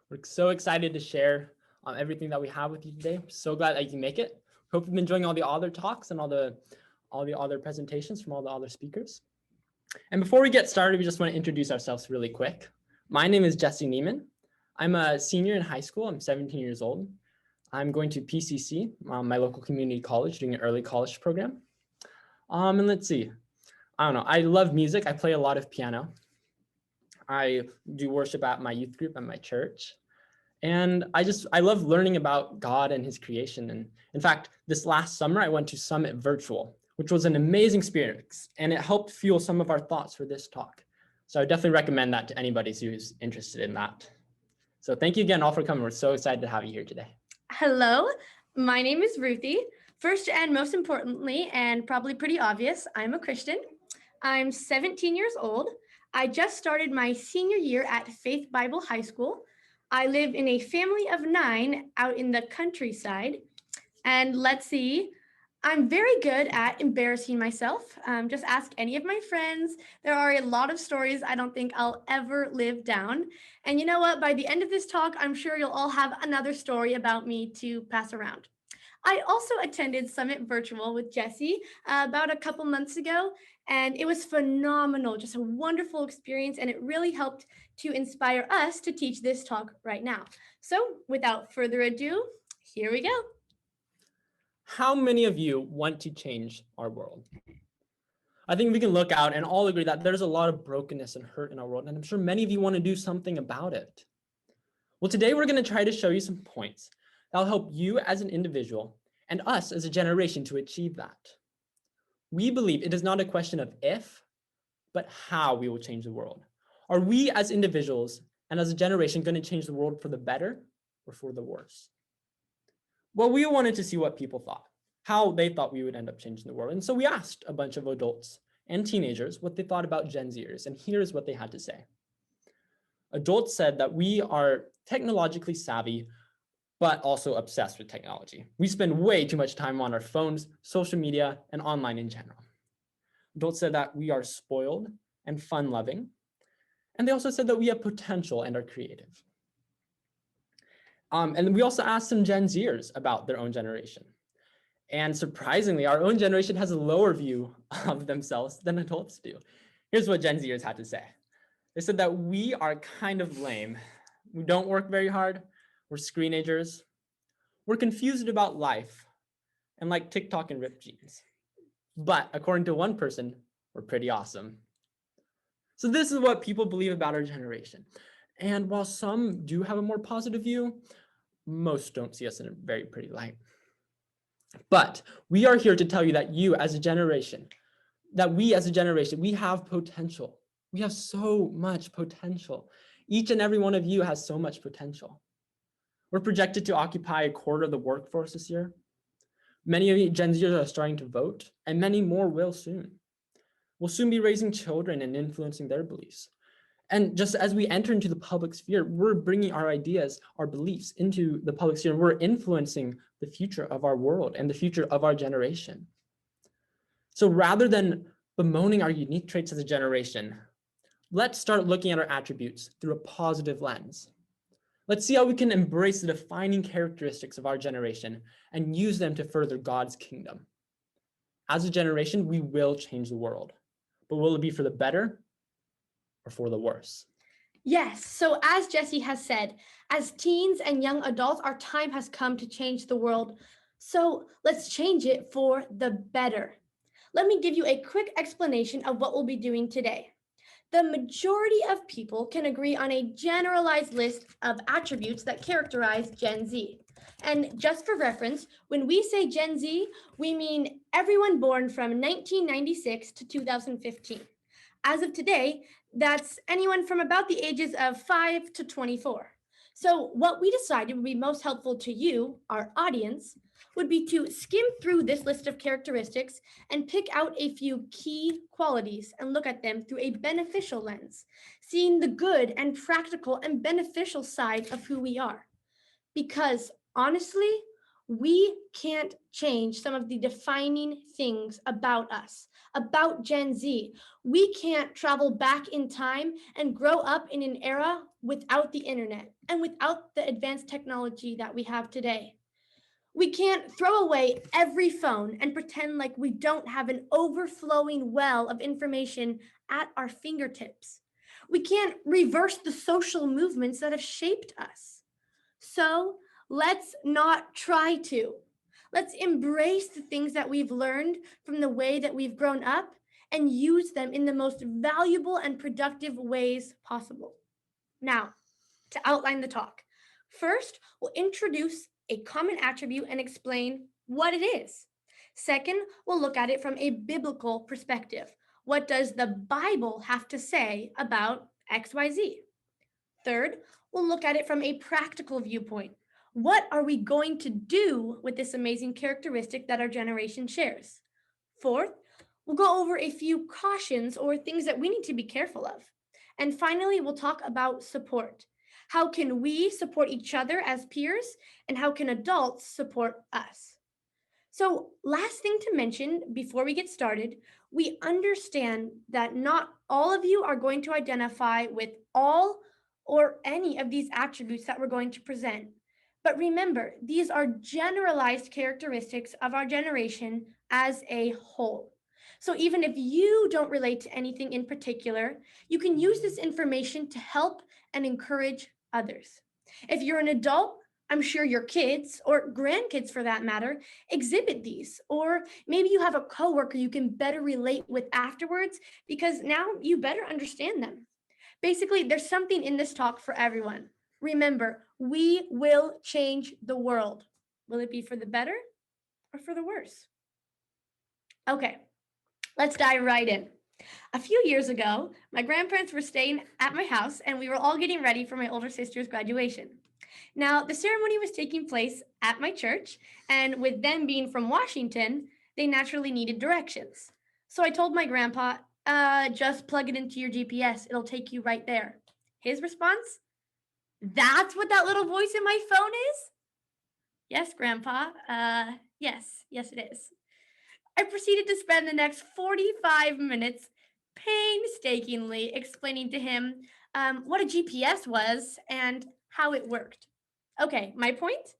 We're so excited to share everything that we have with you today. So glad that you can make it. Hope you've been enjoying all the other talks and all the other presentations from all the other speakers. And before we get started, we just want to introduce ourselves really quick. My name is Jesse Neiman. I'm a senior in high school. I'm 17 years old. I'm going to PCC, my local community college, doing an early college program. And let's see. I don't know. I love music. I play a lot of piano. I do worship at my youth group at my church. And I love learning about God and his creation. And in fact, this last summer, I went to Summit Virtual, which was an amazing experience. And it helped fuel some of our thoughts for this talk. So I definitely recommend that to anybody who's interested in that. So thank you again all for coming. We're so excited to have you here today. Hello, my name is Ruthie. First and most importantly, and probably pretty obvious, I'm a Christian. I'm 17 years old. I just started my senior year at Faith Bible High School. I live in a family of 9 out in the countryside. And let's see, I'm very good at embarrassing myself. Just ask any of my friends. There are a lot of stories I don't think I'll ever live down. And you know what? By the end of this talk, I'm sure you'll all have another story about me to pass around. I also attended Summit Virtual with Jesse about a couple months ago, and it was phenomenal, just a wonderful experience, and it really helped to inspire us to teach this talk right now. So without further ado, here we go. How many of you want to change our world? I think we can look out and all agree that there's a lot of brokenness and hurt in our world, and I'm sure many of you want to do something about it. Well, today we're going to try to show you some points that'll help you as an individual and us as a generation to achieve that. We believe it is not a question of if, but how we will change the world. Are we as individuals and as a generation going to change the world for the better or for the worse? Well, we wanted to see what people thought, how they thought we would end up changing the world. And so we asked a bunch of adults and teenagers what they thought about Gen Zers, and here's what they had to say. Adults said that we are technologically savvy, but also obsessed with technology. We spend way too much time on our phones, social media, and online in general. Adults said that we are spoiled and fun-loving. And they also said that we have potential and are creative. And we also asked some Gen Zers about their own generation. And surprisingly, our own generation has a lower view of themselves than adults do. Here's what Gen Zers had to say. They said that we are kind of lame. We don't work very hard. We're screenagers. We're confused about life and like TikTok and ripped jeans. But according to one person, we're pretty awesome. So this is what people believe about our generation. And while some do have a more positive view, most don't see us in a very pretty light. But we are here to tell you that we as a generation, we have potential. We have so much potential. Each and every one of you has so much potential. We're projected to occupy a quarter of the workforce this year. Many of you Gen Zers are starting to vote, and many more will soon. We'll soon be raising children and influencing their beliefs. And just as we enter into the public sphere, we're bringing our ideas, our beliefs into the public sphere. We're influencing the future of our world and the future of our generation. So rather than bemoaning our unique traits as a generation, let's start looking at our attributes through a positive lens. Let's see how we can embrace the defining characteristics of our generation and use them to further God's kingdom. As a generation, we will change the world, but will it be for the better or for the worse? Yes, so as Jesse has said, as teens and young adults, our time has come to change the world. So let's change it for the better. Let me give you a quick explanation of what we'll be doing today. The majority of people can agree on a generalized list of attributes that characterize Gen Z. And just for reference, when we say Gen Z, we mean everyone born from 1996 to 2015. As of today, that's anyone from about the ages of 5 to 24. So what we decided would be most helpful to you, our audience, would be to skim through this list of characteristics and pick out a few key qualities and look at them through a beneficial lens, seeing the good and practical and beneficial side of who we are. Because honestly, we can't change some of the defining things about us, about Gen Z. We can't travel back in time and grow up in an era without the internet and without the advanced technology that we have today. We can't throw away every phone and pretend like we don't have an overflowing well of information at our fingertips. We can't reverse the social movements that have shaped us. So let's not try to. Let's embrace the things that we've learned from the way that we've grown up and use them in the most valuable and productive ways possible. Now, to outline the talk, first, we'll introduce a common attribute and explain what it is. Second, we'll look at it from a biblical perspective. What does the Bible have to say about XYZ? Third, we'll look at it from a practical viewpoint. What are we going to do with this amazing characteristic that our generation shares? Fourth, we'll go over a few cautions or things that we need to be careful of. And finally, we'll talk about support. How can we support each other as peers, and how can adults support us? So, last thing to mention before we get started, we understand that not all of you are going to identify with all or any of these attributes that we're going to present. But remember, these are generalized characteristics of our generation as a whole. So, even if you don't relate to anything in particular, you can use this information to help and encourage others. If you're an adult, I'm sure your kids or grandkids for that matter exhibit these, or maybe you have a coworker you can better relate with afterwards because now you better understand them. Basically, there's something in this talk for everyone. Remember, we will change the world. Will it be for the better or for the worse? Okay, let's dive right in. A few years ago, my grandparents were staying at my house and we were all getting ready for my older sister's graduation. Now, the ceremony was taking place at my church, and with them being from Washington, they naturally needed directions. So I told my grandpa, just plug it into your GPS, it'll take you right there. His response, that's what that little voice in my phone is? Yes, Grandpa. Yes, it is. I proceeded to spend the next 45 minutes painstakingly explaining to him what a GPS was and how it worked. Okay, my point?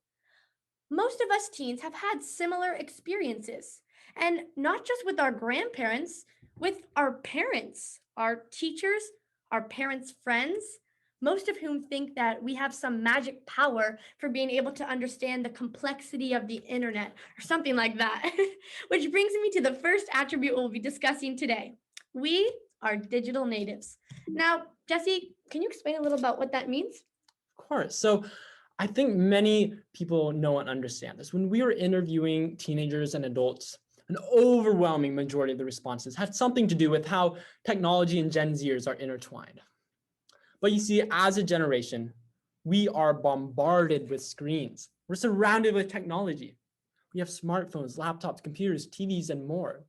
Most of us teens have had similar experiences, and not just with our grandparents, with our parents, our teachers, our parents' friends, most of whom think that we have some magic power for being able to understand the complexity of the internet or something like that. Which brings me to the first attribute we'll be discussing today. We are digital natives. Now, Jesse, can you explain a little about what that means? Of course. So I think many people know and understand this. When we were interviewing teenagers and adults, an overwhelming majority of the responses had something to do with how technology and Gen Zers are intertwined. But you see, as a generation, we are bombarded with screens. We're surrounded with technology. We have smartphones, laptops, computers, TVs, and more.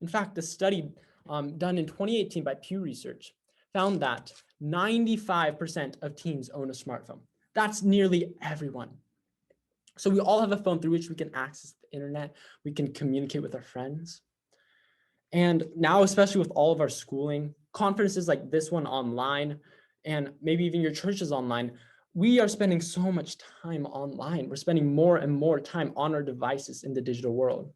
In fact, a study done in 2018 by Pew Research found that 95% of teens own a smartphone. That's nearly everyone. So we all have a phone through which we can access the internet. We can communicate with our friends. And now, especially with all of our schooling, conferences like this one online, and maybe even your church is online, we are spending so much time online. We're spending more and more time on our devices in the digital world.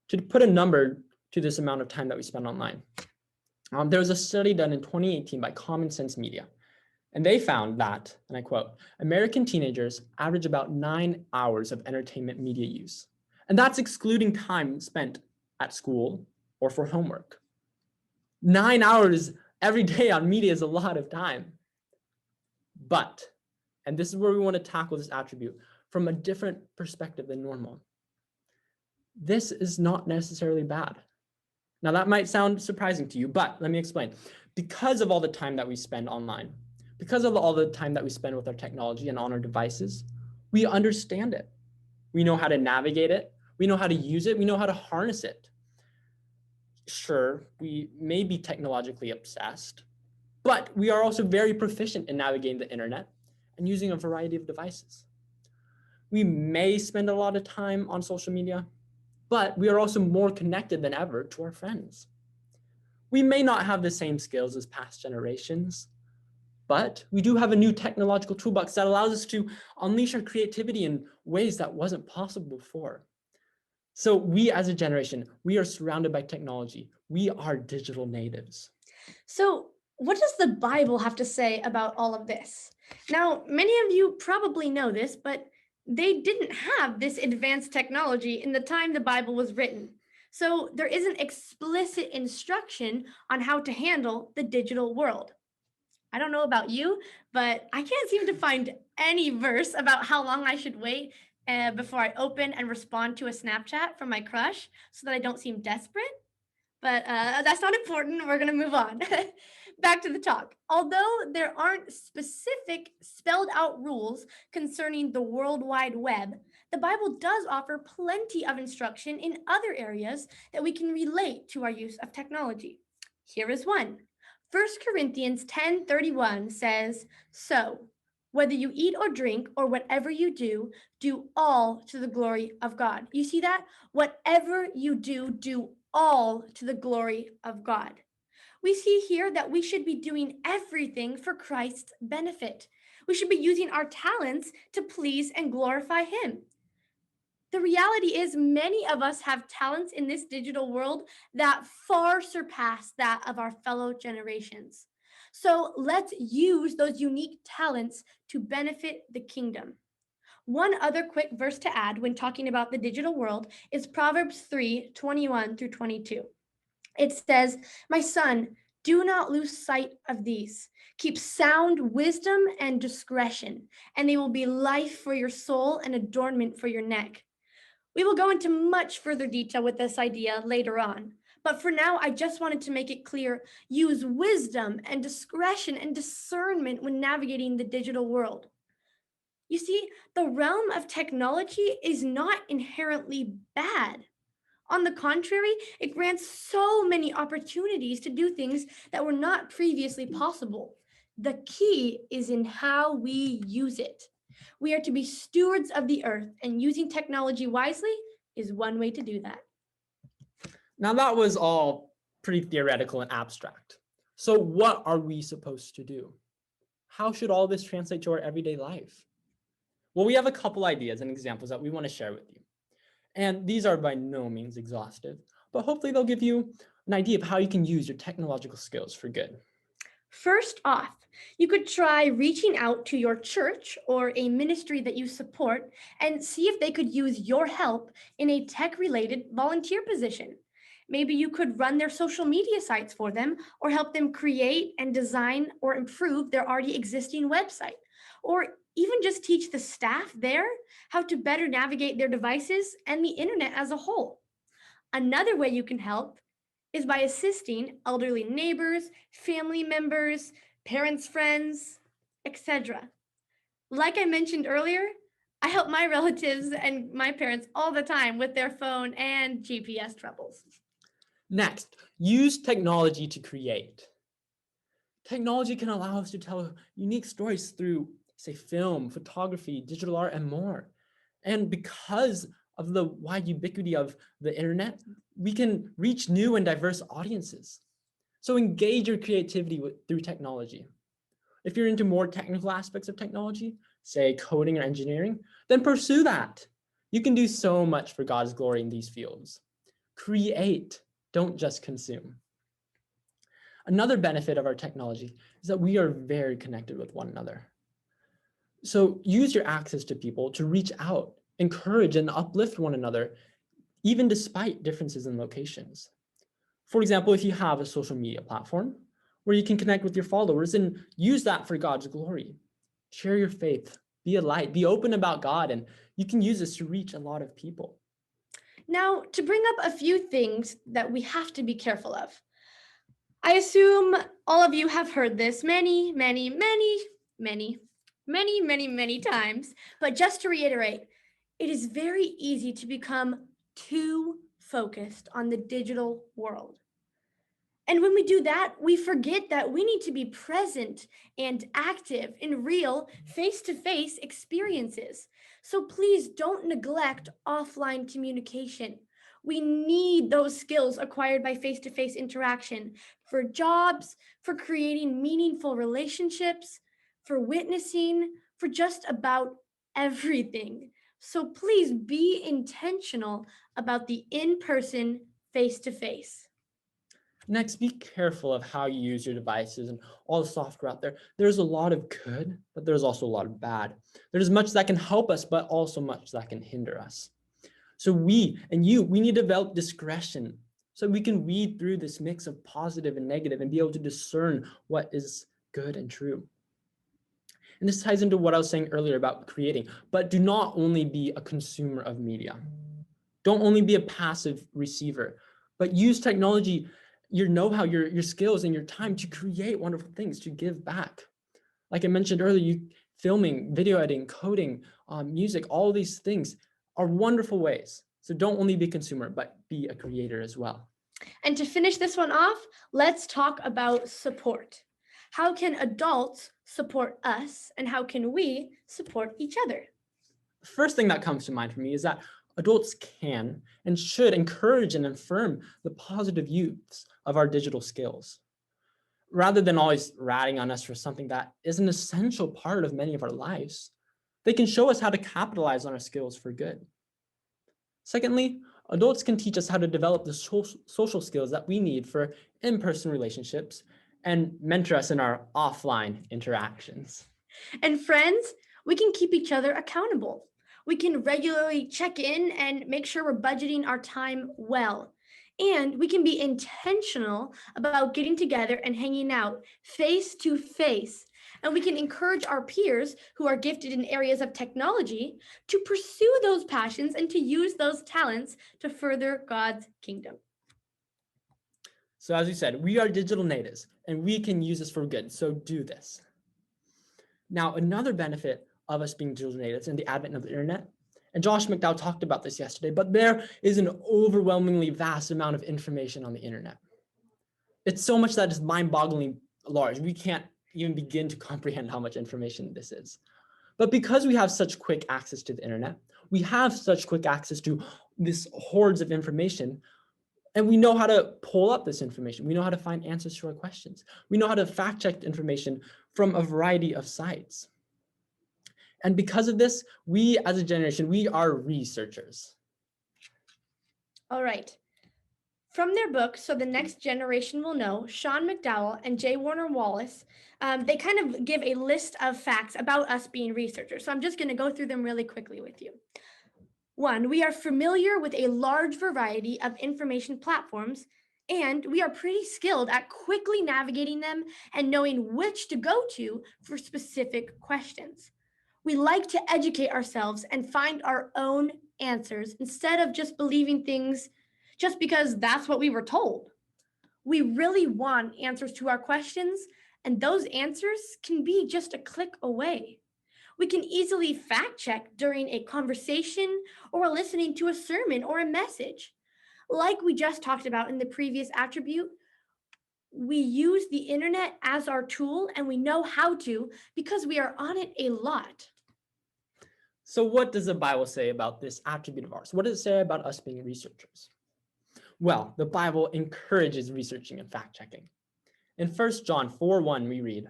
To put a number to this amount of time that we spend online, there was a study done in 2018 by Common Sense Media. And they found that, and I quote, American teenagers average about 9 hours of entertainment media use. And that's excluding time spent at school or for homework. 9 hours every day on media is a lot of time. But, and this is where we want to tackle this attribute from a different perspective than normal. This is not necessarily bad. Now that might sound surprising to you, but let me explain. Because of all the time that we spend online, because of all the time that we spend with our technology and on our devices, we understand it. We know how to navigate it. We know how to use it. We know how to harness it. Sure, we may be technologically obsessed, but we are also very proficient in navigating the internet and using a variety of devices. We may spend a lot of time on social media, but we are also more connected than ever to our friends. We may not have the same skills as past generations, But we do have a new technological toolbox that allows us to unleash our creativity in ways that wasn't possible before. So we as a generation, we are surrounded by technology. We are digital natives. So, what does the Bible have to say about all of this? Now, many of you probably know this, but they didn't have this advanced technology in the time the Bible was written. So, there isn't explicit instruction on how to handle the digital world. I don't know about you, but I can't seem to find any verse about how long I should wait before I open and respond to a Snapchat from my crush so that I don't seem desperate. But that's not important. We're going to move on. Back to the talk. Although there aren't specific spelled out rules concerning the World Wide Web, the Bible does offer plenty of instruction in other areas that we can relate to our use of technology. Here is one. 1 Corinthians 10:31 says, "So, whether you eat or drink or whatever you do all to the glory of God." You see that? Whatever you do all to the glory of God. We see here that we should be doing everything for Christ's benefit. We should be using our talents to please and glorify Him. The reality is, many of us have talents in this digital world that far surpass that of our fellow generations. So let's use those unique talents to benefit the kingdom. One other quick verse to add when talking about the digital world is Proverbs 3:21 through 22. It says, "My son, do not lose sight of these. Keep sound wisdom and discretion, and they will be life for your soul and adornment for your neck." We will go into much further detail with this idea later on. But for now, I just wanted to make it clear, use wisdom and discretion and discernment when navigating the digital world. You see, the realm of technology is not inherently bad. On the contrary, it grants so many opportunities to do things that were not previously possible. The key is in how we use it. We are to be stewards of the earth, and using technology wisely is one way to do that. Now that was all pretty theoretical and abstract. So what are we supposed to do? How should all this translate to our everyday life? Well, we have a couple ideas and examples that we want to share with you. And these are by no means exhaustive, but hopefully they'll give you an idea of how you can use your technological skills for good. First off, you could try reaching out to your church or a ministry that you support and see if they could use your help in a tech related volunteer position. Maybe you could run their social media sites for them or help them create and design or improve their already existing website. Or even just teach the staff there how to better navigate their devices and the internet as a whole. Another way you can help is by assisting elderly neighbors, family members, parents, friends, etc. Like I mentioned earlier, I help my relatives and my parents all the time with their phone and GPS troubles. Next, use technology to create. Technology can allow us to tell unique stories through, say, film, photography, digital art, and more. And because of the wide ubiquity of the internet, we can reach new and diverse audiences. So engage your creativity through technology. If you're into more technical aspects of technology, say coding or engineering, then pursue that. You can do so much for God's glory in these fields. Create, don't just consume. Another benefit of our technology is that we are very connected with one another. So use your access to people to reach out, encourage, and uplift one another, even despite differences in locations. For example, if you have a social media platform where you can connect with your followers and use that for God's glory, share your faith, be a light, be open about God, and you can use this to reach a lot of people. Now, to bring up a few things that we have to be careful of. I assume all of you have heard this many times, but just to reiterate, it is very easy to become too focused on the digital world. And when we do that, we forget that we need to be present and active in real face to face experiences. So please don't neglect offline communication. We need those skills acquired by face to face interaction. for jobs, for creating meaningful relationships, for witnessing, for just about everything. So please be intentional about the in person, face to face. Next, be careful of how you use your devices and all the software out there. There's a lot of good, but there's also a lot of bad. There's much that can help us, but also much that can hinder us. So we need to develop discretion so we can weed through this mix of positive and negative and be able to discern what is good and true. And this ties into what I was saying earlier about creating, but do not only be a consumer of media. Don't only be a passive receiver, but use technology, your know-how, your skills, and your time to create wonderful things, to give back. Like I mentioned earlier, filming, video editing, coding, music, all these things are wonderful ways. So don't only be a consumer, but be a creator as well. And to finish this one off, let's talk about support. How can adults support us, and how can we support each other? The first thing that comes to mind for me is that adults can and should encourage and affirm the positive use of our digital skills, rather than always ratting on us for something that is an essential part of many of our lives. They can show us how to capitalize on our skills for good. Secondly, adults can teach us how to develop the social skills that we need for in-person relationships and mentor us in our offline interactions. And friends, we can keep each other accountable. We can regularly check in and make sure we're budgeting our time well. And we can be intentional about getting together and hanging out face to face. And we can encourage our peers who are gifted in areas of technology to pursue those passions and to use those talents to further God's kingdom. So as we said, we are digital natives and we can use this for good. So do this. Now, another benefit of us being digital natives and the advent of the internet, and Josh McDowell talked about this yesterday, but there is an overwhelmingly vast amount of information on the internet. It's so much that is mind-bogglingly large. We can't even begin to comprehend how much information this is. But because we have such quick access to the internet, we have such quick access to this hordes of information, and we know how to pull up this information. We know how to find answers to our questions. We know how to fact check information from a variety of sites. And because of this, we as a generation, we are researchers. All right. From their book, So the Next Generation Will Know, Sean McDowell and J. Warner Wallace, they kind of give a list of facts about us being researchers. So I'm just going to go through them really quickly with you. 1, we are familiar with a large variety of information platforms, and we are pretty skilled at quickly navigating them and knowing which to go to for specific questions. We like to educate ourselves and find our own answers instead of just believing things just because that's what we were told. We really want answers to our questions, and those answers can be just a click away. We can easily fact check during a conversation or listening to a sermon or a message. Like we just talked about in the previous attribute, we use the internet as our tool, and we know how to because we are on it a lot. So what does the Bible say about this attribute of ours? What does it say about us being researchers? Well, the Bible encourages researching and fact-checking. In 1 John 4:1, we read,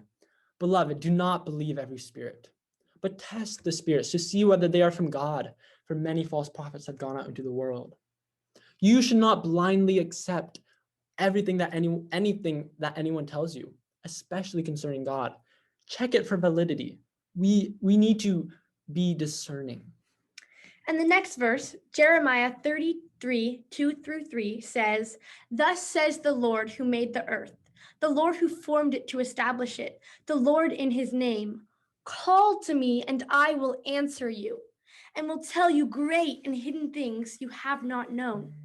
"Beloved, do not believe every spirit, but test the spirits to see whether they are from God, for many false prophets have gone out into the world." You should not blindly accept anything that anyone tells you, especially concerning God. Check it for validity. We need to be discerning. And the next verse, Jeremiah 33, 2-3 says, "Thus says the Lord who made the earth, the Lord who formed it to establish it, the Lord in his name. Call to me and I will answer you and will tell you great and hidden things you have not known."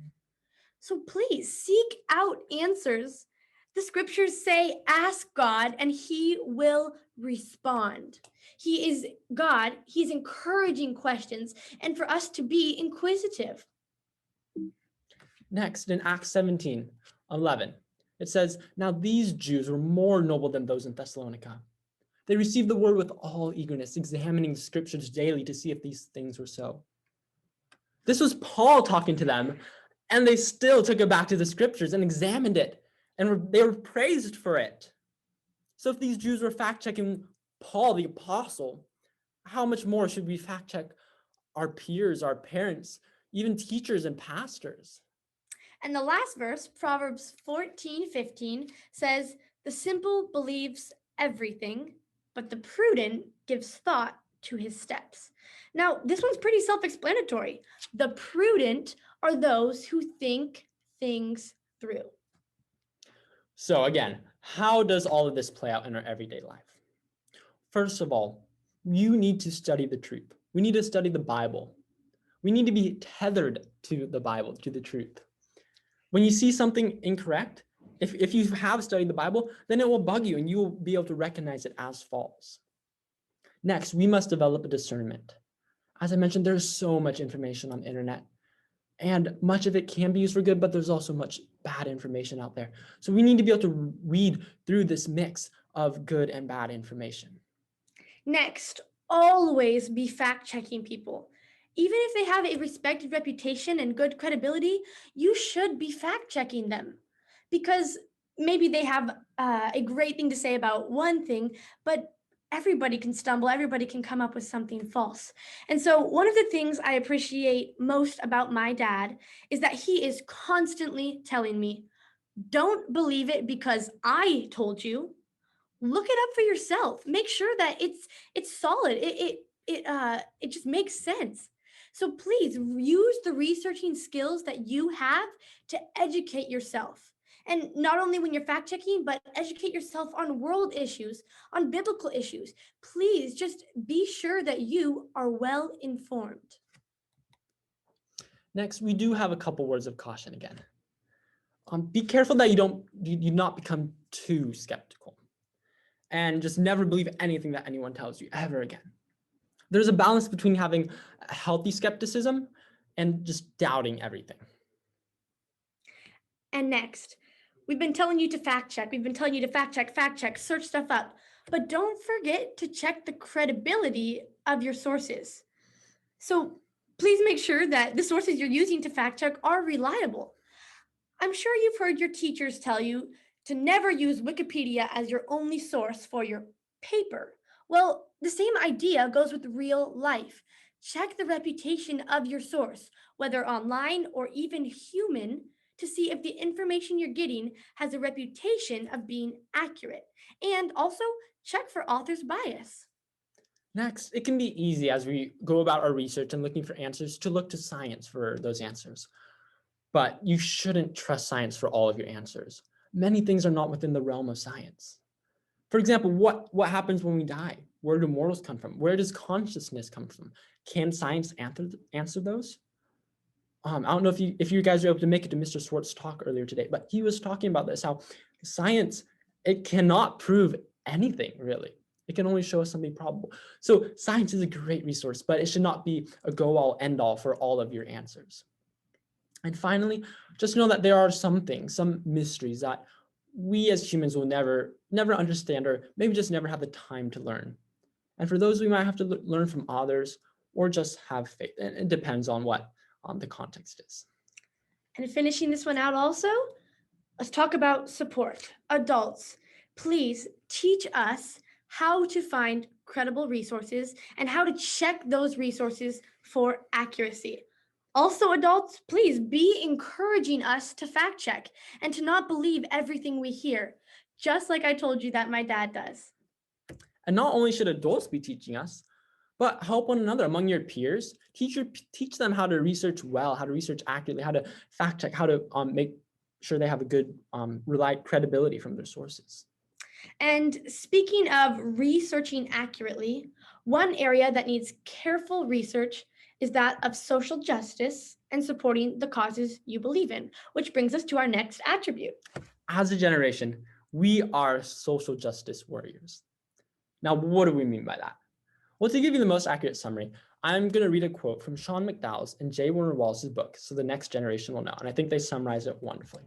So please seek out answers. The scriptures say, ask God and he will respond. He is God. He's encouraging questions and for us to be inquisitive. Next, in Acts 17:11, it says, "Now these Jews were more noble than those in Thessalonica. They received the word with all eagerness, examining the scriptures daily to see if these things were so." This was Paul talking to them, and they still took it back to the scriptures and examined it. and they were praised for it. So if these Jews were fact-checking Paul the apostle, how much more should we fact-check our peers, our parents, even teachers and pastors? And the last verse, Proverbs 14:15, says, "The simple believes everything, but the prudent gives thought to his steps." Now, this one's pretty self explanatory. The prudent are those who think things through. So again, how does all of this play out in our everyday life? First of all, you need to study the truth. We need to study the Bible. We need to be tethered to the Bible, to the truth. When you see something incorrect, if you have studied the Bible, then it will bug you and you will be able to recognize it as false. Next, we must develop a discernment. As I mentioned, there's so much information on the internet, and much of it can be used for good, but there's also much bad information out there. So we need to be able to read through this mix of good and bad information. Next, always be fact checking people. Even if they have a respected reputation and good credibility, you should be fact checking them because maybe they have a great thing to say about one thing, but everybody can stumble, everybody can come up with something false. And so, one of the things I appreciate most about my dad is that he is constantly telling me, don't believe it because I told you, look it up for yourself. Make sure that it's solid. It just makes sense. So please use the researching skills that you have to educate yourself. And not only when you're fact checking, but educate yourself on world issues, on biblical issues. Please just be sure that you are well informed. Next, we do have a couple words of caution again. Be careful that you do not become too skeptical and just never believe anything that anyone tells you ever again. There's a balance between having a healthy skepticism and just doubting everything. And next, we've been telling you to fact check. We've been telling you to fact check, search stuff up. But don't forget to check the credibility of your sources. So please make sure that the sources you're using to fact check are reliable. I'm sure you've heard your teachers tell you to never use Wikipedia as your only source for your paper. Well, the same idea goes with real life. Check the reputation of your source, whether online or even human, to see if the information you're getting has a reputation of being accurate. And also check for author's bias. Next, it can be easy as we go about our research and looking for answers to look to science for those answers. But you shouldn't trust science for all of your answers. Many things are not within the realm of science. For example, what happens when we die? Where do mortals come from? Where does consciousness come from? Can science answer those? I don't know if you guys were able to make it to Mr. Swartz's talk earlier today, but he was talking about this, how science, it cannot prove anything really. It can only show us something probable. So science is a great resource, but it should not be a go-all, end-all for all of your answers. And finally, just know that there are some things, some mysteries that we as humans will never understand, or maybe just never have the time to learn. And for those, we might have to learn from others or just have faith. And it depends on what the context is. And finishing this one out also, let's talk about support. Adults, please teach us how to find credible resources and how to check those resources for accuracy. Also, adults, please be encouraging us to fact check and to not believe everything we hear, just like I told you that my dad does. And not only should adults be teaching us, but help one another among your peers. Teach them how to research well, how to research accurately, how to fact check, how to make sure they have a good credibility from their sources. And speaking of researching accurately, one area that needs careful research is that of social justice and supporting the causes you believe in, which brings us to our next attribute. As a generation, we are social justice warriors. Now, what do we mean by that? Well, to give you the most accurate summary, I'm going to read a quote from Sean McDowell's and J. Warner Wallace's book, so the next generation will know. And I think they summarize it wonderfully.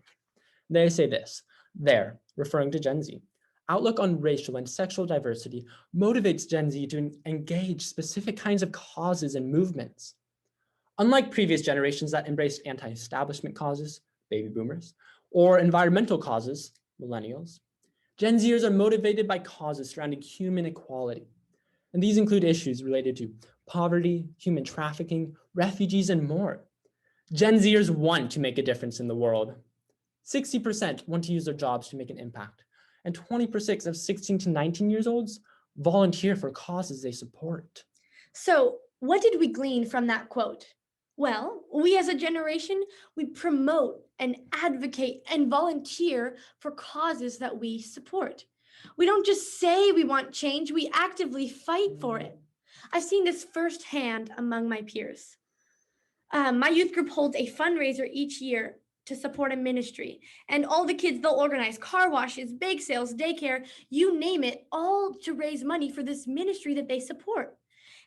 They say this: "Their," referring to Gen Z, "outlook on racial and sexual diversity motivates Gen Z to engage specific kinds of causes and movements. Unlike previous generations that embraced anti-establishment causes, baby boomers, Or environmental causes, millennials. Gen Zers are motivated by causes surrounding human equality. And these include issues related to poverty, human trafficking, refugees, and more. Gen Zers want to make a difference in the world. 60% want to use their jobs to make an impact. And 20% of 16 to 19 years olds volunteer for causes they support. So, what did we glean from that quote? Well, we as a generation, we promote and advocate and volunteer for causes that we support. We don't just say we want change, we actively fight for it. I've seen this firsthand among my peers. My youth group holds a fundraiser each year to support a ministry. And all the kids, they'll organize car washes, bake sales, daycare, you name it, all to raise money for this ministry that they support.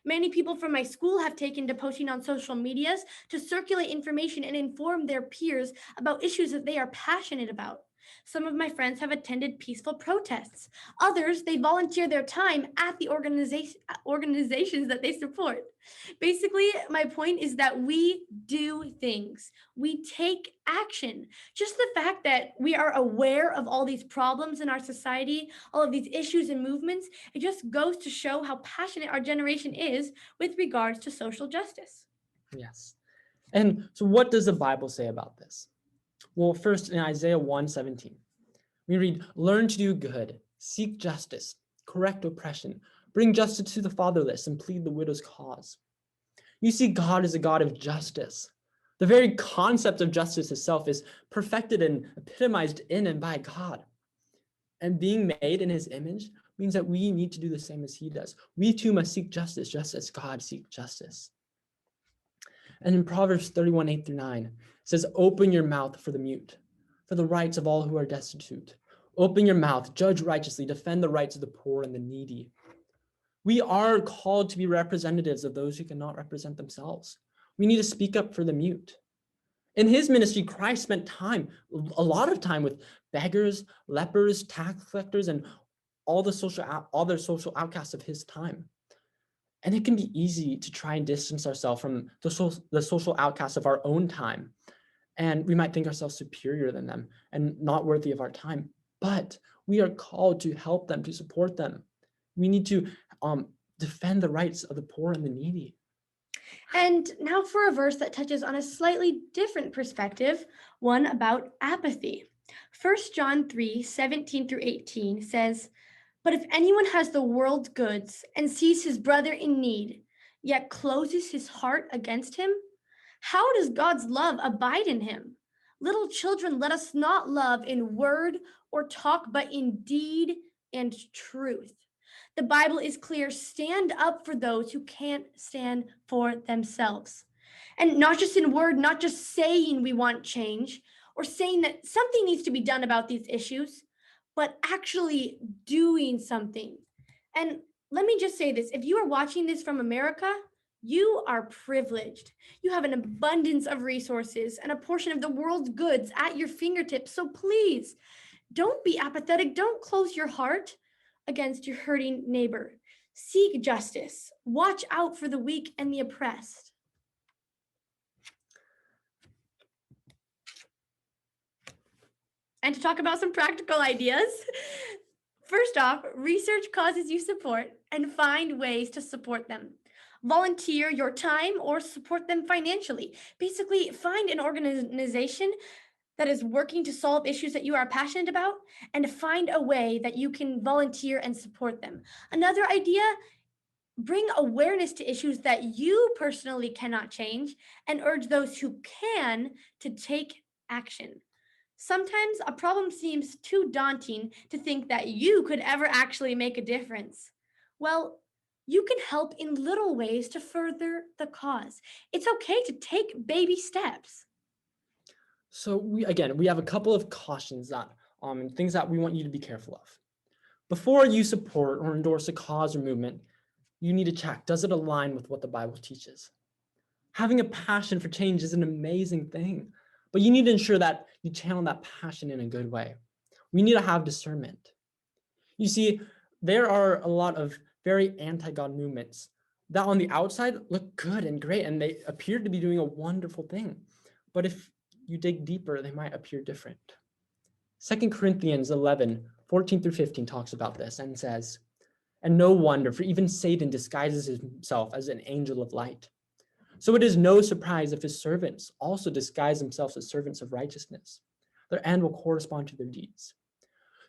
Many people from my school have taken to posting on social medias to circulate information and inform their peers about issues that they are passionate about. Some of my friends have attended peaceful protests. Others, they volunteer their time at the organizations that they support. Basically, my point is that we do things. We take action. Just the fact that we are aware of all these problems in our society, all of these issues and movements, it just goes to show how passionate our generation is with regards to social justice. Yes. And so what does the Bible say about this? Well, first in Isaiah 1:17, we read, "Learn to do good, seek justice, correct oppression, bring justice to the fatherless, and plead the widow's cause." You see, God is a God of justice. The very concept of justice itself is perfected and epitomized in and by God. And being made in his image means that we need to do the same as he does. We too must seek justice, just as God seeks justice. And in Proverbs 31:8-9, it says, "Open your mouth for the mute, for the rights of all who are destitute. Open your mouth, judge righteously, defend the rights of the poor and the needy." We are called to be representatives of those who cannot represent themselves. We need to speak up for the mute. In his ministry, Christ spent a lot of time with beggars, lepers, tax collectors, and all the social outcasts of his time. And it can be easy to try and distance ourselves from the social outcasts of our own time. And we might think ourselves superior than them and not worthy of our time. But we are called to help them, to support them. We need to defend the rights of the poor and the needy. And now for a verse that touches on a slightly different perspective, one about apathy. 1 John 3:17-18 says, "But if anyone has the world's goods and sees his brother in need, yet closes his heart against him, how does God's love abide in him? Little children, let us not love in word or talk, but in deed and truth." The Bible is clear. Stand up for those who can't stand for themselves. And not just in word, not just saying we want change or saying that something needs to be done about these issues, but actually doing something. And let me just say this, if you are watching this from America, you are privileged. You have an abundance of resources and a portion of the world's goods at your fingertips. So please don't be apathetic. Don't close your heart against your hurting neighbor. Seek justice. Watch out for the weak and the oppressed. And to talk about some practical ideas, first off, research causes you support and find ways to support them. Volunteer your time or support them financially. Basically, find an organization that is working to solve issues that you are passionate about and find a way that you can volunteer and support them. Another idea, bring awareness to issues that you personally cannot change and urge those who can to take action. Sometimes a problem seems too daunting to think that you could ever actually make a difference. Well, you can help in little ways to further the cause. It's okay to take baby steps. So we have a couple of cautions that and things that we want you to be careful of. Before you support or endorse a cause or movement, you need to check, does it align with what the Bible teaches? Having a passion for change is an amazing thing, but you need to ensure that you channel that passion in a good way. We need to have discernment. You see, there are a lot of very anti-God movements that on the outside look good and great, and they appear to be doing a wonderful thing. But if you dig deeper, they might appear different. 2 Corinthians 11, 14 through 15 talks about this and says, "And no wonder, for even Satan disguises himself as an angel of light. So it is no surprise if his servants also disguise themselves as servants of righteousness. Their end will correspond to their deeds."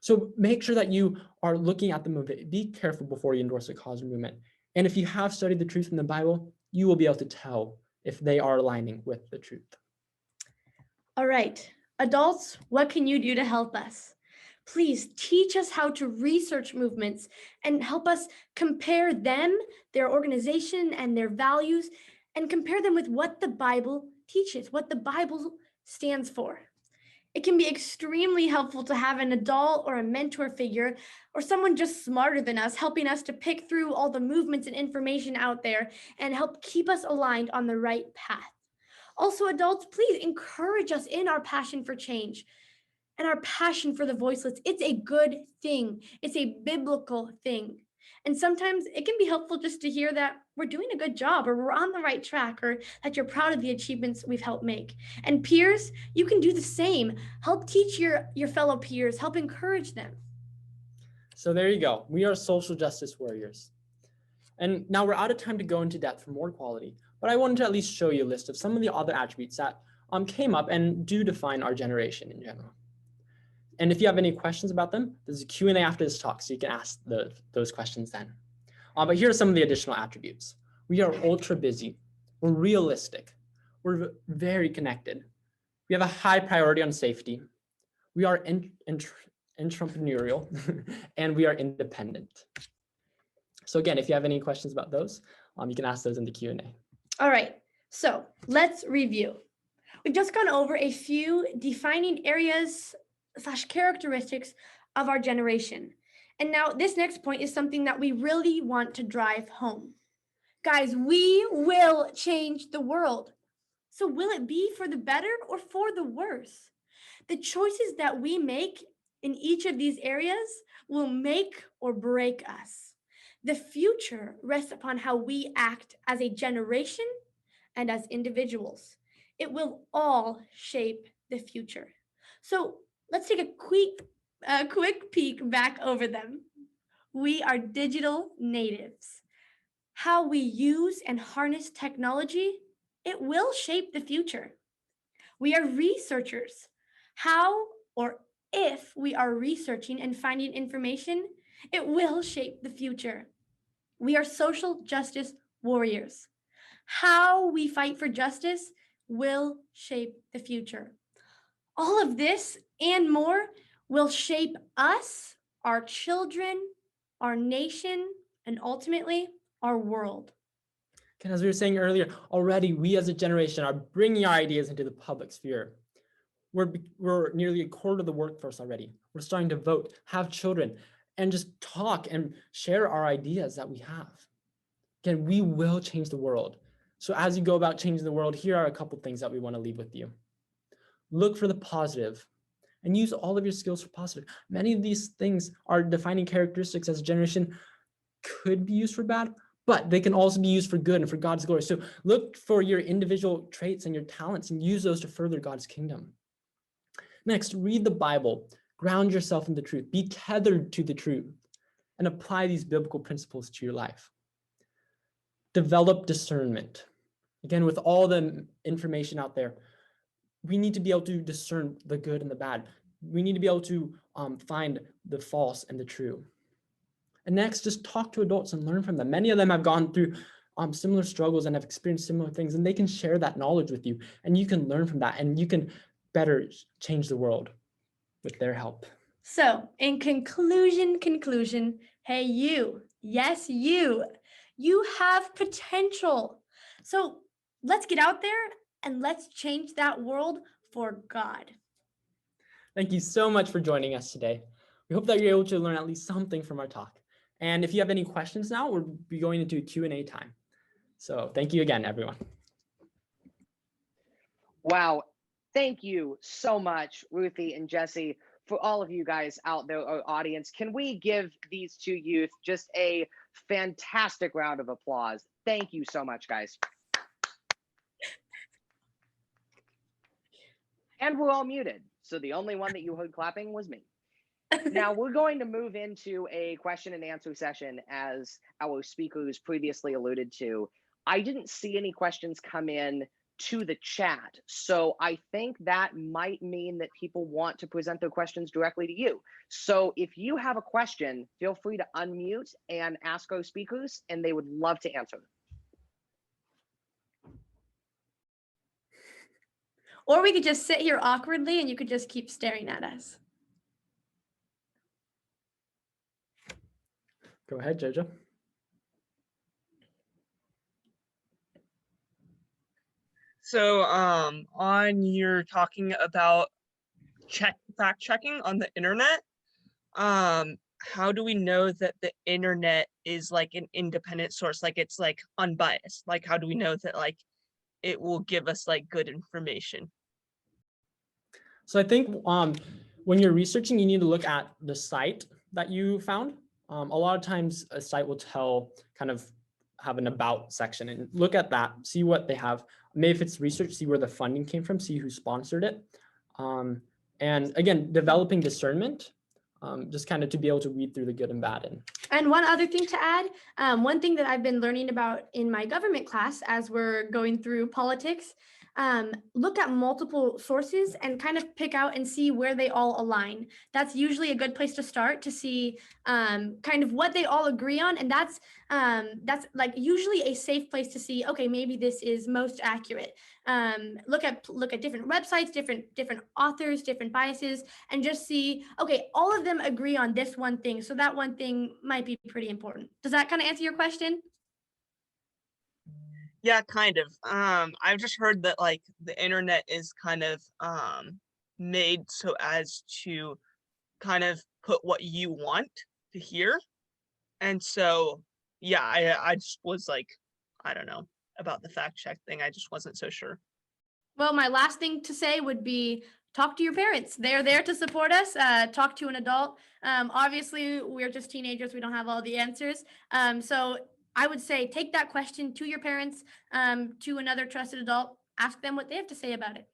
So make sure that you are looking at the movement. Be careful before you endorse a cause or movement. And if you have studied the truth in the Bible, you will be able to tell if they are aligning with the truth. All right, adults, what can you do to help us? Please teach us how to research movements and help us compare them, their organization, and their values, and compare them with what the Bible teaches, what the Bible stands for. It can be extremely helpful to have an adult or a mentor figure or someone just smarter than us helping us to pick through all the movements and information out there and help keep us aligned on the right path. Also, adults, please encourage us in our passion for change and our passion for the voiceless. It's a good thing, it's a biblical thing. And sometimes it can be helpful just to hear that we're doing a good job or we're on the right track or that you're proud of the achievements we've helped make. And peers, you can do the same. Help teach your fellow peers, help encourage them. So there you go. We are social justice warriors. And now we're out of time to go into depth for more quality, but I wanted to at least show you a list of some of the other attributes that came up and do define our generation in general. And if you have any questions about them, there's a Q&A after this talk, so you can ask those questions then. But here are some of the additional attributes. We are ultra busy. We're realistic. We're very connected. We have a high priority on safety. We are entrepreneurial, and we are independent. So again, if you have any questions about those, you can ask those in the Q&A. All right, so let's review. We've just gone over a few defining areas / characteristics of our generation. And now this next point is something that we really want to drive home. Guys, we will change the world. So will it be for the better or for the worse? The choices that we make in each of these areas will make or break us. The future rests upon how we act as a generation and as individuals. It will all shape the future. So let's take a quick peek back over them. We are digital natives. How we use and harness technology, it will shape the future. We are researchers. How or if we are researching and finding information, it will shape the future. We are social justice warriors. How we fight for justice will shape the future. All of this and more will shape us, our children, our nation, and ultimately our world. And as we were saying earlier, already we as a generation are bringing our ideas into the public sphere. We're nearly a quarter of the workforce already. We're starting to vote, have children, and just talk and share our ideas that we have. Again, we will change the world. So as you go about changing the world, here are a couple things that we want to leave with you. Look for the positive and use all of your skills for positive. Many of these things are defining characteristics as a generation could be used for bad, but they can also be used for good and for God's glory. So look for your individual traits and your talents and use those to further God's kingdom. Next, read the Bible, ground yourself in the truth, be tethered to the truth, and apply these biblical principles to your life. Develop discernment. Again, with all the information out there, we need to be able to discern the good and the bad. We need to be able to find the false and the true. And next, just talk to adults and learn from them. Many of them have gone through similar struggles and have experienced similar things, and they can share that knowledge with you, and you can learn from that, and you can better change the world with their help. So, in conclusion, hey, yes, you have potential. So, let's get out there and let's change that world for God. Thank you so much for joining us today. We hope that you're able to learn at least something from our talk. And if you have any questions now, we'll be going into a Q&A time. So thank you again, everyone. Wow. Thank you so much, Ruthie and Jesse, for all of you guys out there, our audience. Can we give these two youth just a fantastic round of applause? Thank you so much, guys. And we're all muted. So the only one that you heard clapping was me. Now we're going to move into a question and answer session, as our speakers previously alluded to. I didn't see any questions come in to the chat, so I think that might mean that people want to present their questions directly to you. So if you have a question, feel free to unmute and ask our speakers, and they would love to answer. Or we could just sit here awkwardly and you could just keep staring at us. Go ahead, Jojo. So on you're talking about fact checking on the internet. How do we know that the internet is like an independent source, like it's like unbiased? Like how do we know that like it will give us like good information? So I think when you're researching, you need to look at the site that you found. A lot of times a site will have an about section, and look at that, see what they have. Maybe if it's research, see where the funding came from, see who sponsored it. And again, developing discernment, just kind of to be able to weed through the good and bad. And one other thing to add, one thing that I've been learning about in my government class as we're going through politics, look at multiple sources and kind of pick out and see where they all align. That's usually a good place to start to see kind of what they all agree on. And that's like usually a safe place to see, okay, maybe this is most accurate. Look at different websites, different authors, different biases, and just see, okay, all of them agree on this one thing. So that one thing might be pretty important. Does that kind of answer your question? Yeah, kind of. I've just heard that like the internet is kind of made so as to kind of put what you want to hear. And so yeah, I just was like, I don't know about the fact check thing. I just wasn't so sure. Well, my last thing to say would be talk to your parents. They're there to support us. Talk to an adult. Obviously, we're just teenagers. We don't have all the answers. So I would say take that question to your parents, to another trusted adult. Ask them what they have to say about it.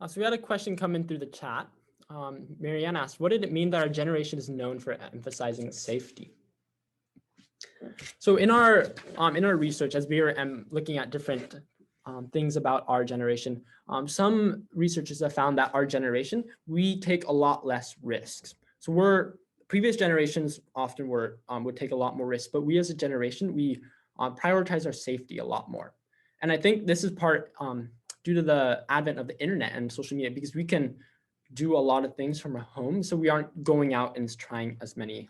So we had a question come in through the chat. Marianne asked, what did it mean that our generation is known for emphasizing safety? So in our research, as we were looking at different things about our generation, some researchers have found that our generation, we take a lot less risks. So previous generations often would take a lot more risks, but we as a generation, we prioritize our safety a lot more. And I think this is part due to the advent of the internet and social media, because we can do a lot of things from our home, so we aren't going out and trying as many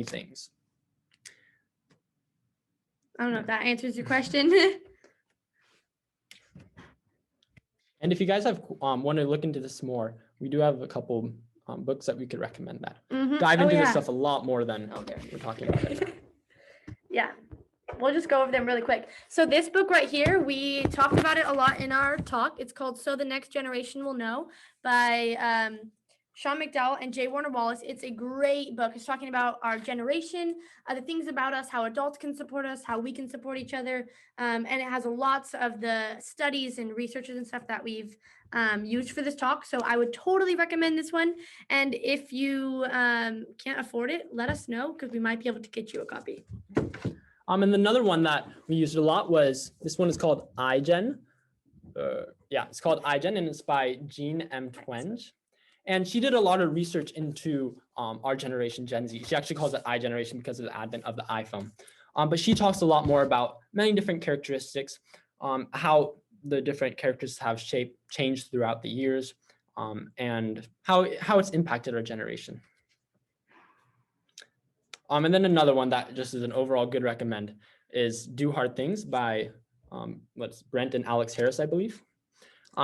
things. I don't know if that answers your question. And if you guys want to look into this more, we do have a couple books that we could recommend that dive into this stuff a lot more than we're talking about right now. Yeah, we'll just go over them really quick. So this book right here, we talked about it a lot in our talk. It's called So the Next Generation Will Know by Sean McDowell and J. Warner Wallace. It's a great book. It's talking about our generation, the things about us, how adults can support us, how we can support each other. And it has lots of the studies and researches and stuff that we've used for this talk. So I would totally recommend this one. And if you can't afford it, let us know, because we might be able to get you a copy. And another one that we used a lot was, this one is called iGen. It's called iGen, and it's by Jean M. Twenge. And she did a lot of research into our generation, Gen Z. She actually calls it iGeneration because of the advent of the iPhone. But she talks a lot more about many different characteristics, how the different characters have changed throughout the years, and how it's impacted our generation. And then another one that just is an overall good recommend is Do Hard Things by Brent and Alex Harris, I believe.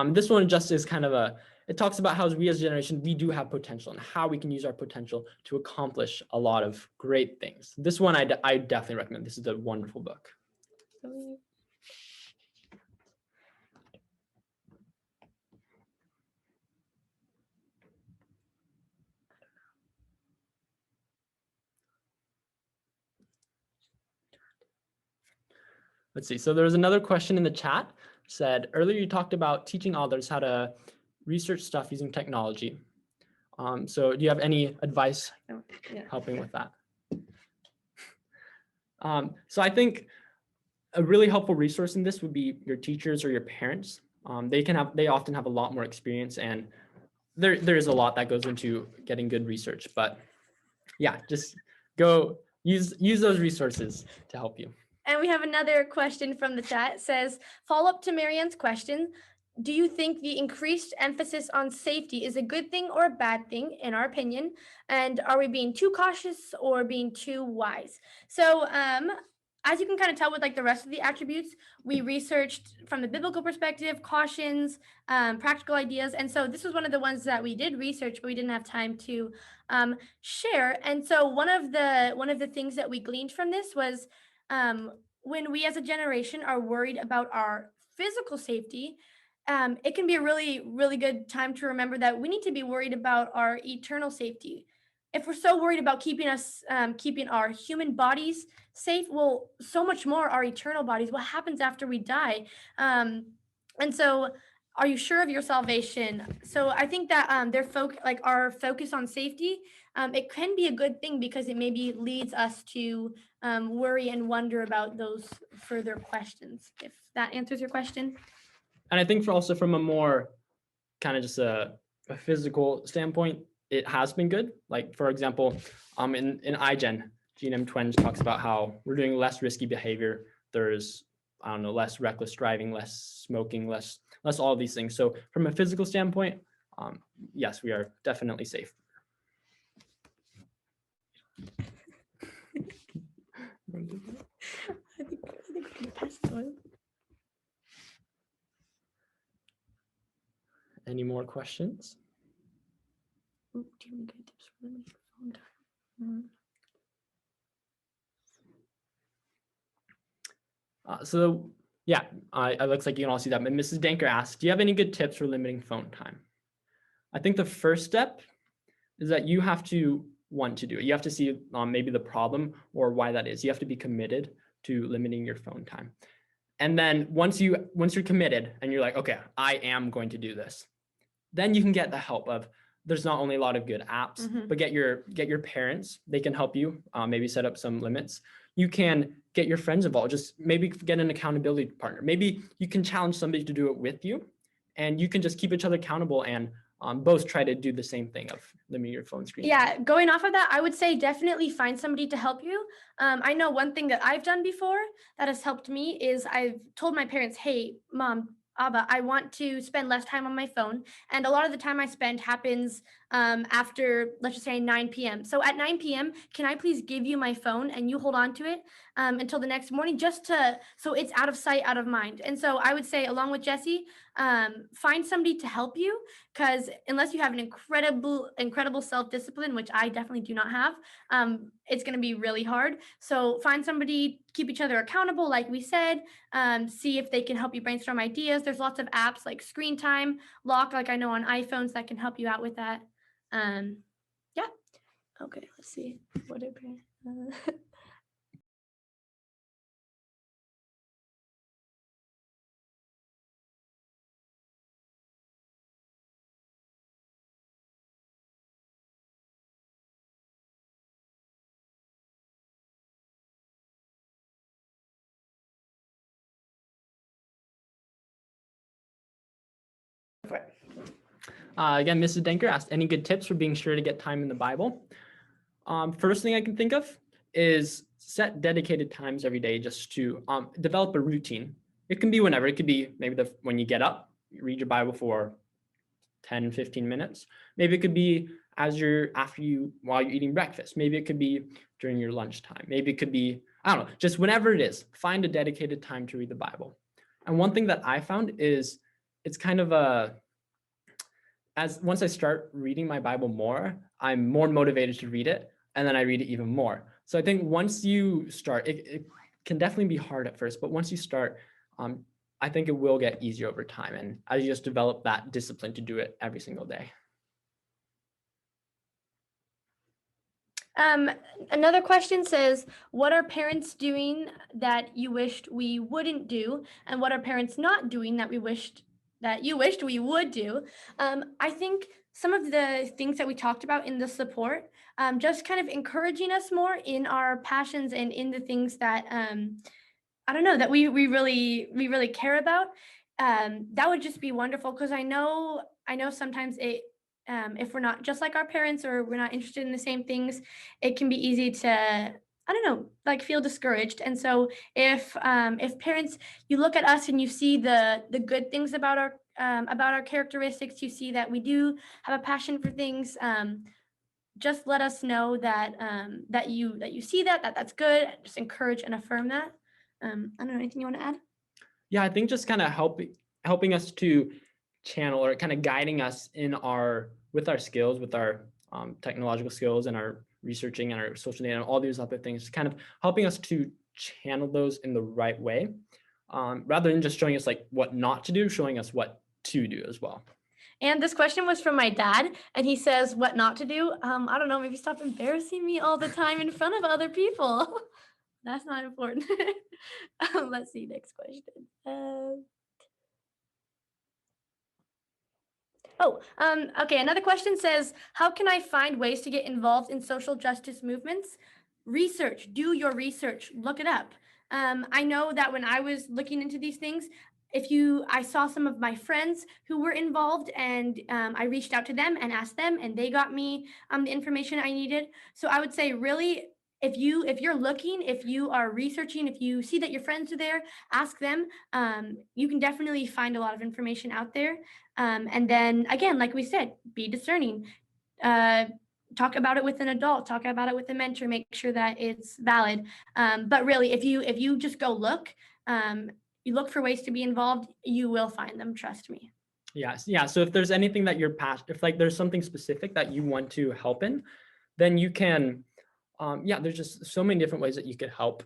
This one just is kind of it talks about how we as a generation, we do have potential and how we can use our potential to accomplish a lot of great things. This one I definitely recommend. This is a wonderful book. Let's see. So there was another question in the chat. said, earlier you talked about teaching others how to research stuff using technology. So do you have any advice helping with that? So I think a really helpful resource in this would be your teachers or your parents. They often have a lot more experience, and there is a lot that goes into getting good research, but yeah, just go use those resources to help you. And we have another question from the chat. It says, follow up to Marianne's question. Do you think the increased emphasis on safety is a good thing or a bad thing, in our opinion? And are we being too cautious or being too wise? So, as you can kind of tell with like the rest of the attributes, we researched from the biblical perspective, cautions, practical ideas. And so this was one of the ones that we did research, but we didn't have time to share. And so one of the things that we gleaned from this was when we as a generation are worried about our physical safety, it can be a really, really good time to remember that we need to be worried about our eternal safety. If we're so worried about keeping our human bodies safe, well, so much more our eternal bodies. What happens after we die? And so, are you sure of your salvation? So I think that our focus on safety, it can be a good thing because it maybe leads us to worry and wonder about those further questions. If that answers your question. And I think also from a more kind of just a physical standpoint, it has been good. Like, for example, in iGen, GNM Twenge talks about how we're doing less risky behavior. There's, I don't know, less reckless driving, less smoking, less all of these things. So from a physical standpoint, yes, we are definitely safe. I think we can pass it on. Any more questions? Ooh, do you have any good tips for limiting phone time? So yeah, it looks like you can all see that. But Mrs. Danker asked, do you have any good tips for limiting phone time? I think the first step is that you have to want to do it. You have to see maybe the problem or why that is. You have to be committed to limiting your phone time. And then once you're committed and you're like, okay, I am going to do this, then you can get the help of, there's not only a lot of good apps, but get your parents. They can help you maybe set up some limits. You can get your friends involved. Just maybe get an accountability partner. Maybe you can challenge somebody to do it with you, and you can just keep each other accountable and both try to do the same thing of limiting your phone screen. Yeah, going off of that, I would say definitely find somebody to help you. I know one thing that I've done before that has helped me is I've told my parents, hey, Mom, Abba, I want to spend less time on my phone. And a lot of the time I spend happens after, let's just say 9 p.m. So at 9 p.m., can I please give you my phone and you hold on to it until the next morning, so it's out of sight, out of mind. And so I would say, along with Jesse, find somebody to help you, because unless you have an incredible self-discipline, which I definitely do not have, it's going to be really hard. So find somebody, keep each other accountable, like we said, see if they can help you brainstorm ideas. There's lots of apps like Screen Time Lock, like I know on iPhones, that can help you out with that. Yeah. Okay, let's see. Again, Mrs. Denker asked, any good tips for being sure to get time in the Bible? First thing I can think of is set dedicated times every day just to develop a routine. It can be whenever. It could be maybe when you get up, you read your Bible for 10, 15 minutes. Maybe it could be while you're eating breakfast. Maybe it could be during your lunchtime. Maybe it could be, I don't know, just whenever it is, find a dedicated time to read the Bible. And one thing that I found is it's kind of once I start reading my Bible more, I'm more motivated to read it, and then I read it even more. So I think once you start, it can definitely be hard at first, but once you start, I think it will get easier over time, and as you just develop that discipline to do it every single day. Another question says, what are parents doing that you wished we wouldn't do? And what are parents not doing that you wished we would do? I think some of the things that we talked about in the support, just kind of encouraging us more in our passions and in the things that I don't know, that we really care about. That would just be wonderful, because I know sometimes if we're not just like our parents, or we're not interested in the same things, it can be easy to, I don't know, like, feel discouraged. And so if parents, you look at us and you see the good things about our characteristics, you see that we do have a passion for things. Just let us know that you see that's good. Just encourage and affirm that. I don't know, anything you want to add? Yeah, I think just kind of helping us to channel, or kind of guiding us with our skills, with our technological skills, and our researching and our social data and all these other things, kind of helping us to channel those in the right way, rather than just showing us like what not to do, showing us what to do as well. And this question was from my dad, and he says what not to do. I don't know, maybe stop embarrassing me all the time in front of other people. That's not important. Let's see, next question. Okay. Another question says, how can I find ways to get involved in social justice movements? Research, do your research, look it up. I know that when I was looking into these things, I saw some of my friends who were involved, and I reached out to them and asked them, and they got me the information I needed. So I would say, really, if you're looking, if you are researching, if you see that your friends are there, ask them. You can definitely find a lot of information out there. And then again, like we said, be discerning. Uh, Talk about it with an adult. Talk about it with a mentor. Make sure that it's valid. But really, if you just go look, you look for ways to be involved, you will find them. Trust me. Yes, yeah. So if there's anything that if like there's something specific that you want to help in, then you can, there's just so many different ways that you could help.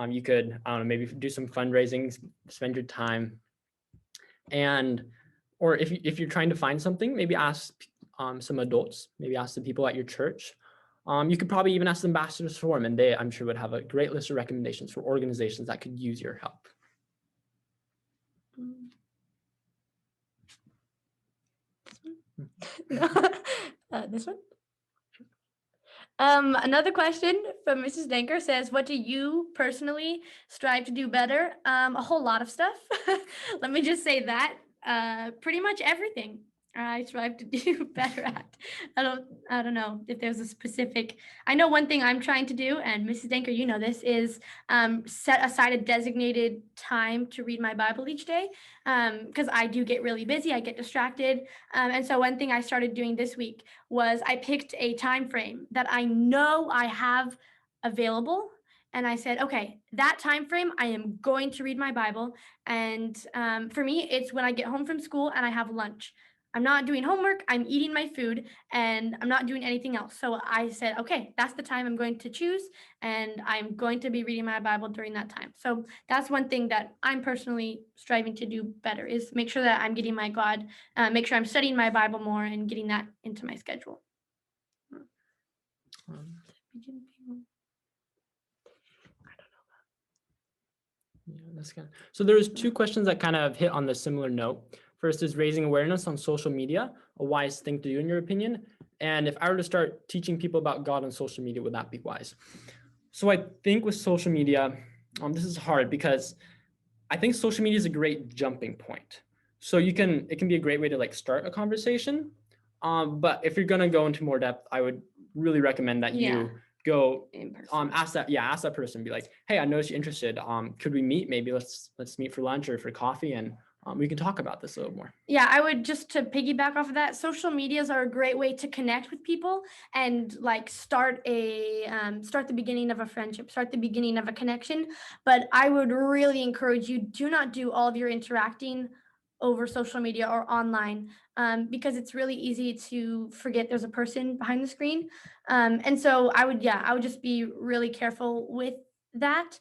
You could, I don't know, maybe do some fundraising, spend your time, or if you're trying to find something, maybe ask some adults, maybe ask the people at your church. You could probably even ask the Ambassadors Forum, and they, I'm sure, would have a great list of recommendations for organizations that could use your help. This one. Another question from Mrs. Denker says, what do you personally strive to do better? A whole lot of stuff. Let me just say that. Pretty much everything I strive to do better at. I don't know if there's a specific. I know one thing I'm trying to do, and Mrs. Denker, you know this, is set aside a designated time to read my Bible each day, because I do get really busy, I get distracted, and so one thing I started doing this week was I picked a time frame that I know I have available, and I said, okay, that time frame I am going to read my Bible. And for me, it's when I get home from school and I have lunch. I'm not doing homework, I'm eating my food, and I'm not doing anything else. So I said, okay, that's the time I'm going to choose, and I'm going to be reading my Bible during that time. So that's one thing that I'm personally striving to do better, is make sure that I'm getting my God, make sure I'm studying my Bible more and getting that into my schedule. Yeah, that's kind of, so there's two questions that kind of hit on the similar note. First is raising awareness on social media, a wise thing to do in your opinion. And if I were to start teaching people about God on social media, would that be wise? So I think with social media, this is hard because I think social media is a great jumping point. So it can be a great way to like start a conversation. But if you're gonna go into more depth, I would really recommend that you go ask that person, be like, hey, I noticed you're interested. Could we meet? Maybe let's meet for lunch or for coffee, and we can talk about this a little more. Yeah, I would, just to piggyback off of that, social medias are a great way to connect with people and like start the beginning of a friendship, start the beginning of a connection. But I would really encourage you, do not do all of your interacting over social media or online, because it's really easy to forget there's a person behind the screen. And so I would just be really careful with that.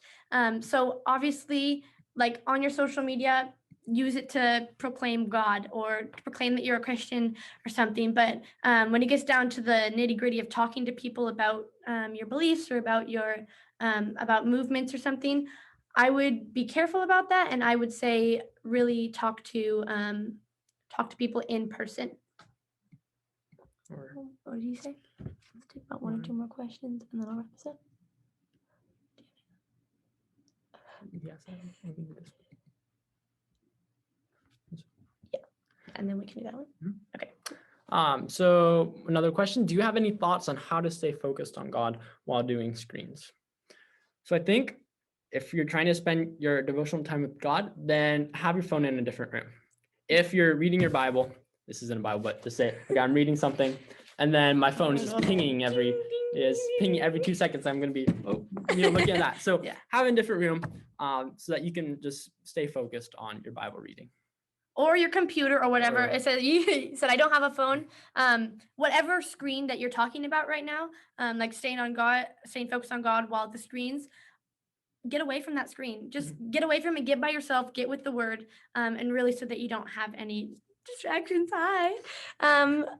So obviously, like on your social media, use it to proclaim God or to proclaim that you're a Christian or something. But when it gets down to the nitty gritty of talking to people about your beliefs or about your about movements or something, I would be careful about that, and I would say really talk to people in person. Or, What did you say? Let's take about one or two more questions, and then I'll wrap this up. yes, I think this. And then we can do that one. Okay. So another question, do you have any thoughts on how to stay focused on God while doing screens? So I think if you're trying to spend your devotional time with God, then have your phone in a different room. If you're reading your Bible, this isn't a Bible, but to say, okay, I'm reading something, and then my phone is just pinging every 2 seconds. I'm going to be looking at that. So Yeah. have a different room so that you can just stay focused on your Bible reading. Or your computer or whatever. Or- It said you said I don't have a phone. Whatever screen that you're talking about right now, like staying focused on God while the screens, get away from that screen. Just get away from it. Get by yourself. Get with the Word, and really so that you don't have any distractions. Hi.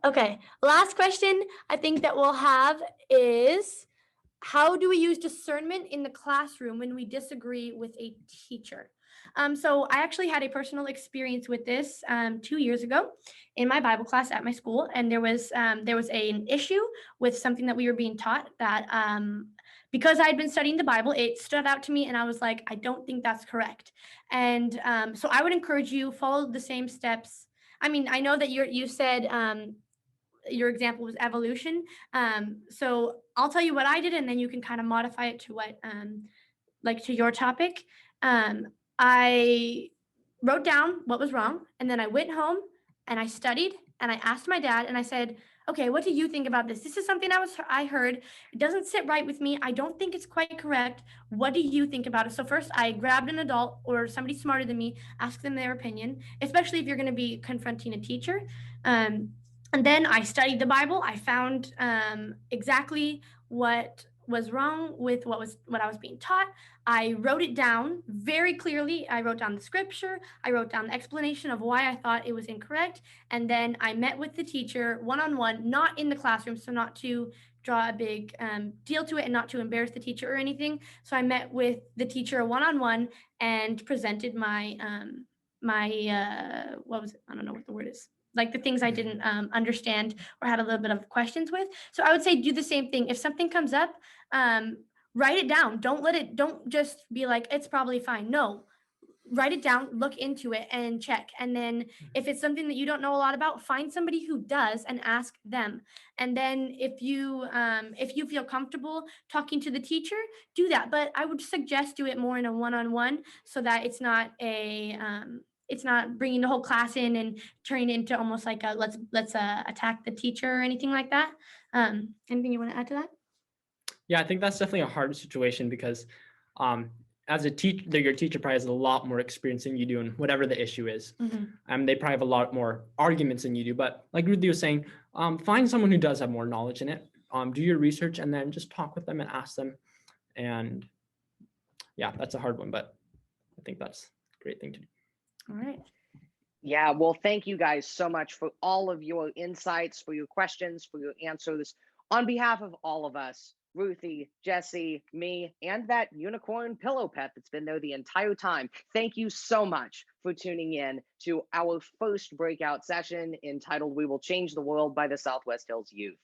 Okay. Last question I think that we'll have is, how do we use discernment in the classroom when we disagree with a teacher? So I actually had a personal experience with this 2 years ago in my Bible class at my school, and there was an issue with something that we were being taught that because I had been studying the Bible, it stood out to me, and I was like, I don't think that's correct. And so I would encourage you, follow the same steps. I mean, I know that you said your example was evolution. So I'll tell you what I did, and then you can kind of modify it to what, like to your topic. I wrote down what was wrong, and then I went home and I studied and I asked my dad and I said, okay, what do you think about this? This is something I heard. It doesn't sit right with me. I don't think it's quite correct. What do you think about it? So first I grabbed an adult or somebody smarter than me, ask them their opinion, especially if you're going to be confronting a teacher. And then I studied the Bible. I found exactly what was wrong with what I was being taught. I wrote it down very clearly. I wrote down the scripture. I wrote down the explanation of why I thought it was incorrect. And then I met with the teacher one-on-one, not in the classroom, so not to draw a big deal to it and not to embarrass the teacher or anything. So I met with the teacher one-on-one and presented my what was it? I don't know what the word is. Like the things I didn't understand or had a little bit of questions with. So I would say do the same thing. If something comes up, write it down. Don't just be like, it's probably fine. No, write it down, look into it and check. And then if it's something that you don't know a lot about, find somebody who does and ask them. And then if you feel comfortable talking to the teacher, do that. But I would suggest do it more in a one-on-one so that it's not it's not bringing the whole class in and turning it into almost like a let's attack the teacher or anything like that. Anything you want to add to that? Yeah, I think that's definitely a hard situation because as a teacher, your teacher probably has a lot more experience than you do in whatever the issue is. They probably have a lot more arguments than you do. But like Ruthie was saying, find someone who does have more knowledge in it. Do your research and then just talk with them and ask them. And yeah, that's a hard one, but I think that's a great thing to do. All right. Yeah, well, thank you guys so much for all of your insights, for your questions, for your answers. On behalf of all of us, Ruthie, Jesse, me, and that unicorn pillow pet that's been there the entire time, thank you so much for tuning in to our first breakout session entitled We Will Change the World by the Southwest Hills Youth.